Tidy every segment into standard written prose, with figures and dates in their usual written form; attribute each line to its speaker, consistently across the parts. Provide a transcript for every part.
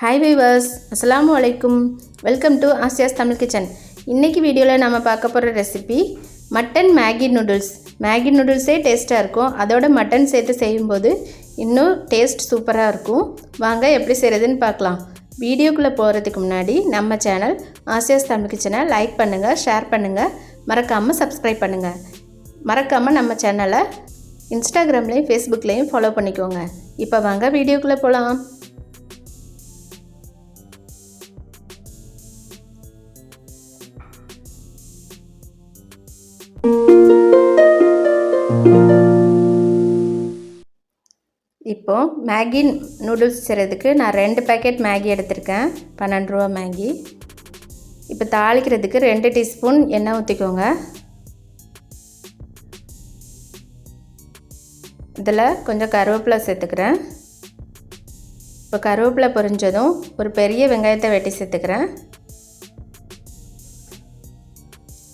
Speaker 1: Hi viewers, Assalamu alaikum. Welcome to Asia's Tamil Kitchen. இன்னைக்கு வீடியோல நாம பார்க்க போற recipe mutton Maggi noodles. Maggi நூடுல்ஸே டேஸ்டா இருக்கும். அதோட மட்டன் சேர்த்து செய்யும்போது இன்னும் டேஸ்ட் சூப்பரா இருக்கும். வாங்க எப்படி செய்யறதுன்னு பார்க்கலாம். வீடியோக்குள்ள போறதுக்கு முன்னாடி நம்ம சேனல் Asia's Tamil Kitchen-ஐ லைக் பண்ணுங்க, ஷேர் பண்ணுங்க, மறக்காம Subscribe பண்ணுங்க. மறக்காம நம்ம சேனலை Instagramலயும் Facebookலயும் ஃபாலோ பண்ணிக்கோங்க. இப்போ வாங்க வீடியோக்குள்ள போலாம். இப்போ மேகி நூடுல்ஸ் செய்கிறதுக்கு நான் 2 பேக்கெட் மேகி எடுத்திருக்கேன். 12 ரூபா மேகி. இப்போ தாளிக்கிறதுக்கு 2 டீஸ்பூன் எண்ணெய் ஊற்றிக்கோங்க. இதில் கொஞ்சம் கருவேப்பிலை சேர்த்துக்கிறேன். இப்போ கருவேப்பிலை பொரிஞ்சதும் ஒரு பெரிய வெங்காயத்தை வெட்டி சேர்த்துக்கிறேன்.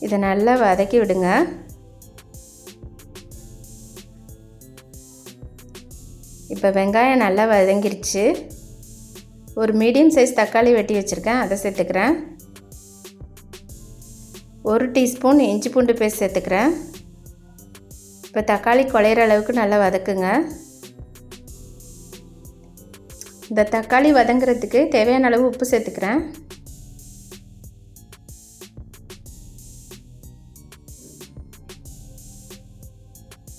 Speaker 1: இதை நல்லா வதக்கி விடுங்க. இப்போ வெங்காயம் நல்லா வதங்கிருச்சு. ஒரு மீடியம் சைஸ் தக்காளி வெட்டி வச்சுருக்கேன், அதை சேர்த்துக்கிறேன். 1 டீஸ்பூன் இஞ்சி பூண்டு பேஸ்ட் சேர்த்துக்கிறேன். இப்போ தக்காளி குழையிற அளவுக்கு நல்லா வதக்குங்க. இந்த தக்காளி வதங்குறதுக்கு தேவையான அளவு உப்பு சேர்த்துக்கிறேன்.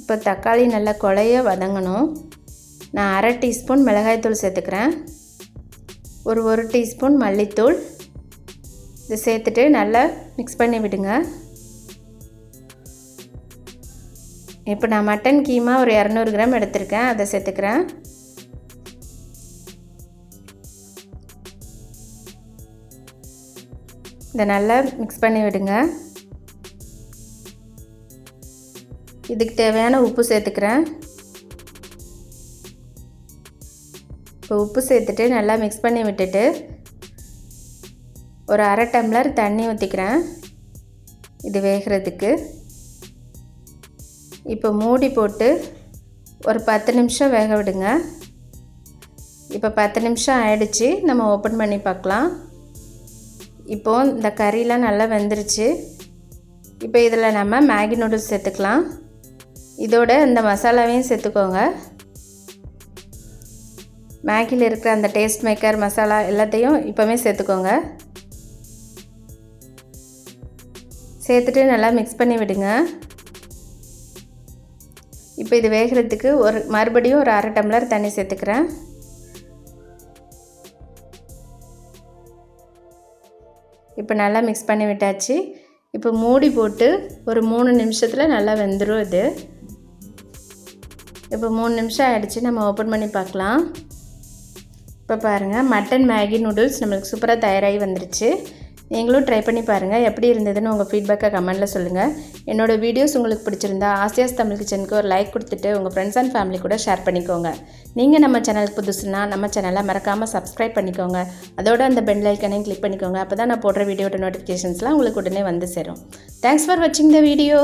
Speaker 1: இப்போ தக்காளி நல்லா குழைய வதங்கணும். நான் 1/2 டீஸ்பூன் மிளகாய்த்தூள் சேர்த்துக்கிறேன். ஒரு டீஸ்பூன் மல்லித்தூள். இதை சேர்த்துட்டு நல்லா மிக்ஸ் பண்ணி விடுங்க. இப்போ நான் மட்டன் கீமா ஒரு 200 கிராம் எடுத்திருக்கேன், அதை சேர்த்துக்கிறேன். இதை நல்லா மிக்ஸ் பண்ணி விடுங்க. இதுக்கு தேவையான உப்பு சேர்த்துக்கிறேன். இப்போ உப்பு சேர்த்துட்டு நல்லா மிக்ஸ் பண்ணி விட்டுட்டு ஒரு 1/2 டம்ளர் தண்ணி ஊற்றிக்கிறேன் இது வேகிறதுக்கு. இப்போ மூடி போட்டு ஒரு 10 நிமிஷம் வேக விடுங்க. இப்போ 10 நிமிஷம் ஆயிடுச்சு. நம்ம ஓப்பன் பண்ணி பார்க்கலாம். இப்போது இந்த கறிலாம் நல்லா வெந்துருச்சு. இப்போ இதில் நம்ம மேகி நூடுல்ஸ் சேர்த்துக்கலாம். இதோட இந்த மசாலாவையும் சேர்த்துக்கோங்க. மேகியில் இருக்கிற அந்த டேஸ்ட் மேக்கர் மசாலா எல்லாத்தையும் இப்போவே சேர்த்துக்கோங்க. சேர்த்துட்டு நல்லா மிக்ஸ் பண்ணி விடுங்க. இப்போ இது வேகிறதுக்கு மறுபடியும் ஒரு 1/2 டம்ளர் தண்ணி சேர்த்துக்கிறேன். இப்போ நல்லா மிக்ஸ் பண்ணி விட்டாச்சு. இப்போ மூடி போட்டு ஒரு 3 நிமிஷத்தில் நல்லா வெந்துடும் இது. இப்போ 3 நிமிஷம் ஆகிடுச்சு. நம்ம ஓப்பன் பண்ணி பார்க்கலாம். இப்போ பாருங்கள், மட்டன் மேகி நூடுல்ஸ் நம்மளுக்கு சூப்பராக தயாராகி வந்துருச்சு. நீங்களும் ட்ரை பண்ணி பாருங்கள். எப்படி இருந்ததுன்னு உங்கள் ஃபீட்பேக்கை கமெண்ட்டில் சொல்லுங்கள். என்னோடய வீடியோஸ் உங்களுக்கு பிடிச்சிருந்தா ஆசியாஸ் தமிழ் கிச்சனுக்கு ஒரு லைக் கொடுத்துட்டு உங்கள் ஃப்ரெண்ட்ஸ் அண்ட் ஃபேமிலி கூட ஷேர் பண்ணிக்கோங்க. நீங்கள் நம்ம சேனலுக்கு புதுசுனா நம்ம சேனலை மறக்காமல் சப்ஸ்கிரைப் பண்ணிக்கோங்க. அதோட அந்த பெல் ஐக்கனையும் கிளிக் பண்ணிக்கோங்க. அப்போ தான் நான் போடுற வீடியோட நோட்டிஃபிகேஷன்ஸ்லாம் உங்களுக்கு உடனே வந்து சேரும். தேங்க்ஸ் ஃபார் வாட்சிங் த வீடியோ.